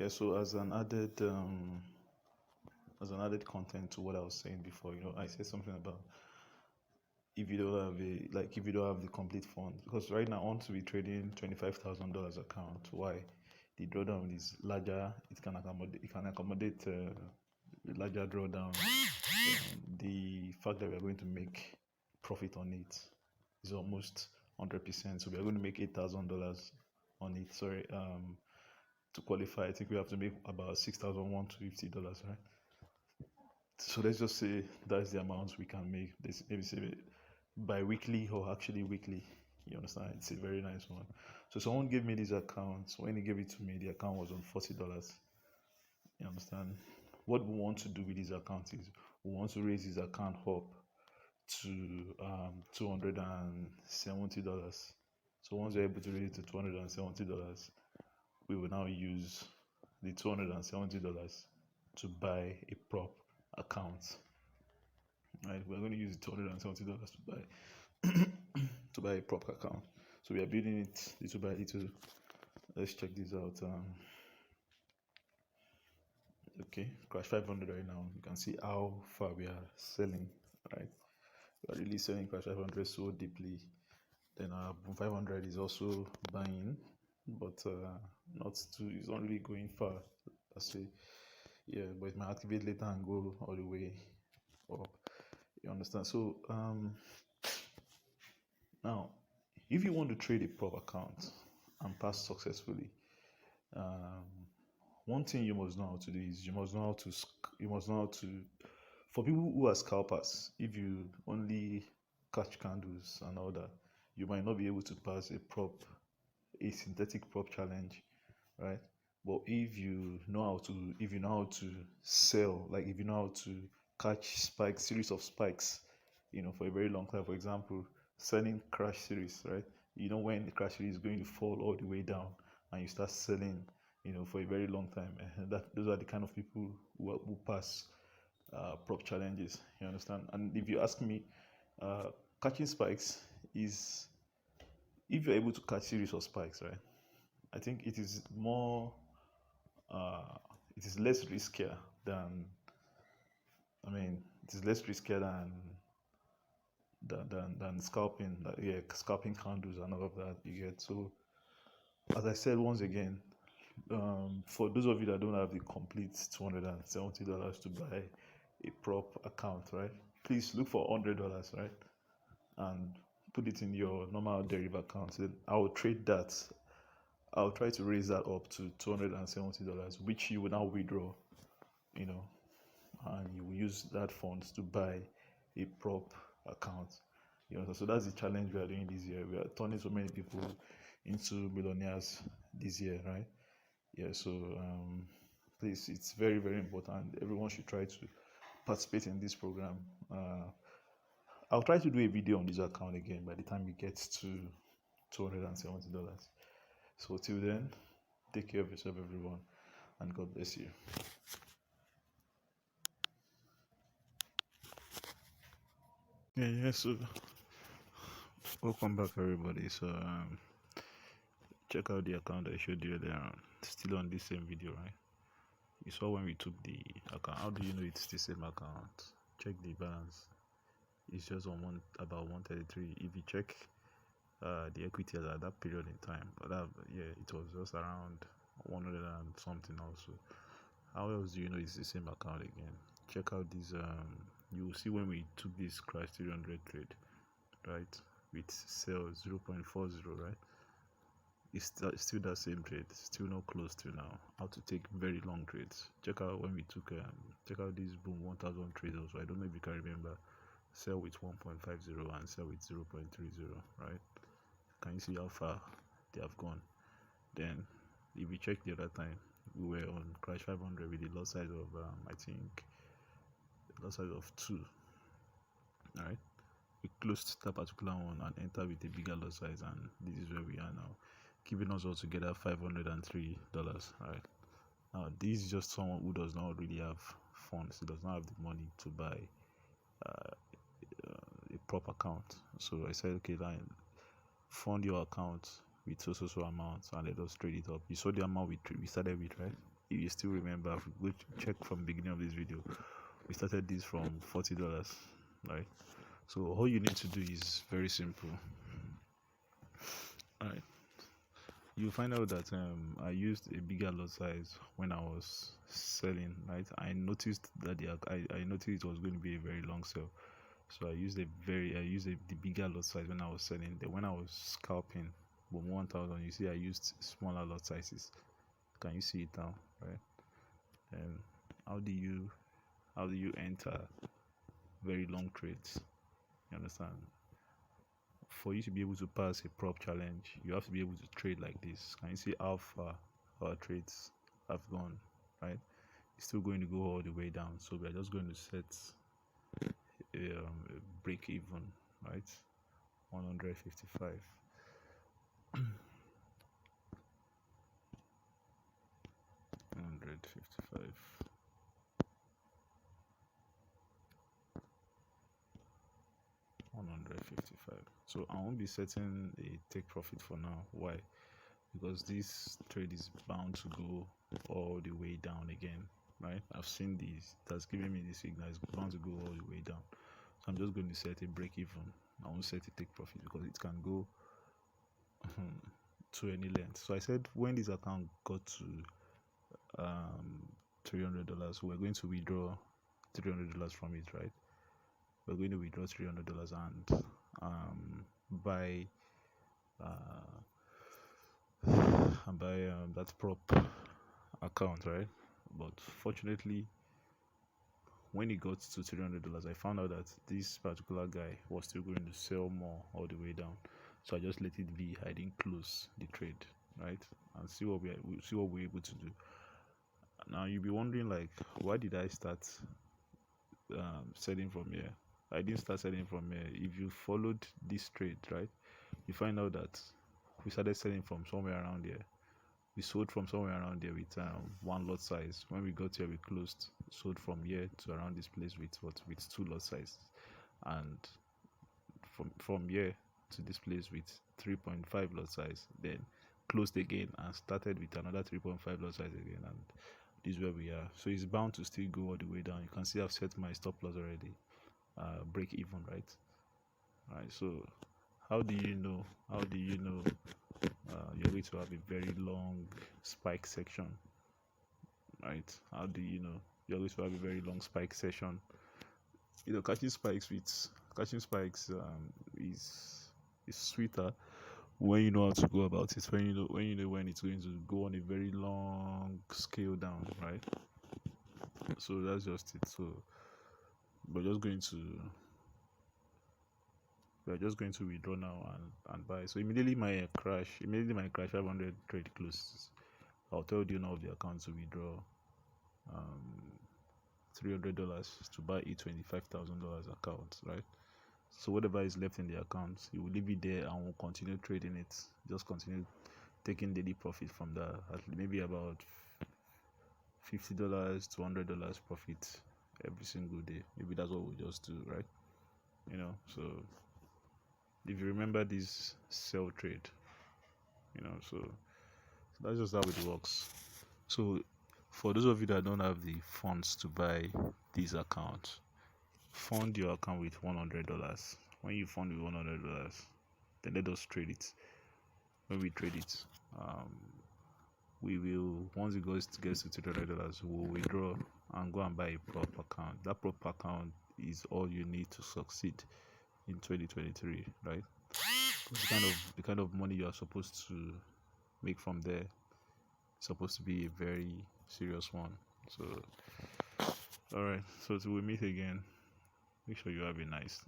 Yeah, so as an added content to what I was saying before, I said something about if you don't have if you don't have the complete funds, because right now I want to be trading $25,000 account. Why? The drawdown is larger. It can accommodate larger drawdown. The fact that we are going to make profit on it is almost 100%. So we are going to make $8,000 on it. Sorry, to qualify, I think we have to make about $6,150, right? So let's just say that's the amount we can make. Maybe say bi-weekly or actually weekly. You understand? It's a very nice one. So someone gave me this account. So when he gave it to me, the account was on $40. You understand? What we want to do with this account is we want to raise this account up to $270. So once we're able to raise it to $270, we will now use the $270 to buy a prop account. Right, we're going to use the $270 to buy to buy a prop account. So we are building it little by little. Let's check this out. Okay, crash 500 right now. You can see how far we are selling. Right, we are really selling crash 500 so deeply. Then our boom 500 is also buying, but not too. It's not really going far. I say, yeah, but it might activate later and go all the way up. You understand? So now, if you want to trade a prop account and pass successfully, um, one thing you must know how to do is you must know how to for people who are scalpers, if you only catch candles and all that, you might not be able to pass a synthetic prop challenge, right? But if you know how to sell, like if you know how to catch spikes, series of spikes, for a very long time. For example, selling crash series, right? You know when the crash series is going to fall all the way down, and you start selling, for a very long time. Those are the kind of people who pass prop challenges. You understand? And if you ask me, catching spikes is if you're able to catch series of spikes, right? I think it is more, it is less riskier than, it is less riskier than scalping, scalping candles and all of that. You get. So, as I said once again, for those of you that don't have the complete $270 to buy a prop account, right? Please look for $100, right? And put it in your normal deriv account. Then I will trade that. I'll try to raise that up to $270, which you will now withdraw, and you will use that funds to buy a prop account. So that's the challenge we are doing this year. We are turning so many people into millionaires this year, right? Yeah. So please, it's very, very important. Everyone should try to participate in this program. I'll try to do a video on this account again by the time it gets to $270. So till then, take care of yourself, everyone, and God bless you. Yeah. So welcome back, everybody. So check out the account I showed you earlier on. Still on this same video, right? You saw when we took the account. How do you know it's the same account? Check the balance. It's just on about 133. If you check the equity at that period in time, but it was just around 100 and something also. How else do you know it's the same account again? Check out this. You will see when we took this crash 300 trade, right? With sell 0.40, right? It's still that same trade. Still not close to now. How to take very long trades. Check out when we took. Check out this boom 1000 trades also. I don't know if you can remember. Sell with 1.50 and sell with 0.30, right? Can you see how far they have gone? Then, if you check the other time, we were on crash 500 with a lot size of I think lot size of 2. All right, we closed that particular one and entered with a bigger lot size, and this is where we are now, giving us all together $503. Right now, this is just someone who does not really have funds. He does not have the money to buy a prop account. So I said, okay, then fund your account with so amount and let us trade it up. You saw the amount we started with, right? if you still remember, if you go check from beginning of this video, we started this from $40, right? So all you need to do is very simple. All right, you find out that I used a bigger lot size when I was selling, right? I noticed that I noticed it was going to be a very long sale, so the bigger lot size when I was selling. Then when I was scalping from 1,000, you see I used smaller lot sizes. Can you see it now, right? And how do you enter very long trades? You understand? For you to be able to pass a prop challenge, you have to be able to trade like this. Can you see how far our trades have gone, right? It's still going to go all the way down, so we are just going to set a break even, right? 155. 155. 155. So I won't be setting a take profit for now. Why? Because this trade is bound to go all the way down again, right? I've seen this. That's giving me the signal. It's bound to go all the way down. So I'm just going to set a break even. I won't set a take profit because it can go to any length. So I said when this account got to $300, we're going to withdraw $300 from it, right? We're going to withdraw $300 and buy that prop account, right? But fortunately, when it got to $300, I found out that this particular guy was still going to sell more all the way down. So I just let it be. I didn't close the trade, right? And see what we're able to do. Now you'll be wondering, like, why did I start selling from here? I didn't start selling from here. If you followed this trade, right, you find out that we started selling from somewhere around here. We sold from somewhere around there with one lot size. When we got here, we closed, sold from here to around this place with two lot sizes, and from here to this place with 3.5 lot size. Then closed again and started with another 3.5 lot size again, and this is where we are. So it's bound to still go all the way down. You can see I've set my stop loss already. Break even, right? So how do you know you're going to have a very long spike section, right? How do you know you're going to have a very long spike session? Catching spikes is sweeter when you know how to go about it, when you know when it's going to go on a very long scale down, right? So that's just it. So we're just going to withdraw now and buy. So immediately my crash 500 trade closes. I'll tell the owner of the account to withdraw $300 to buy a $25,000 account, right? So whatever is left in the account, you will leave it there and will continue trading it. Just continue taking daily profit from that, at maybe about $50 to $100 profit every single day. Maybe that's what we'll just do, right? So if you remember this sell trade, so that's just how it works. So for those of you that don't have the funds to buy these accounts, fund your account with $100. When you fund with $100, then let us trade it. When we trade it, we will, once it gets to $200, we'll withdraw and go and buy a prop account. That prop account is all you need to succeed in 2023, right? The kind of money you are supposed to make from there is supposed to be a very serious one. So all right, so till we meet again, make sure you have a nice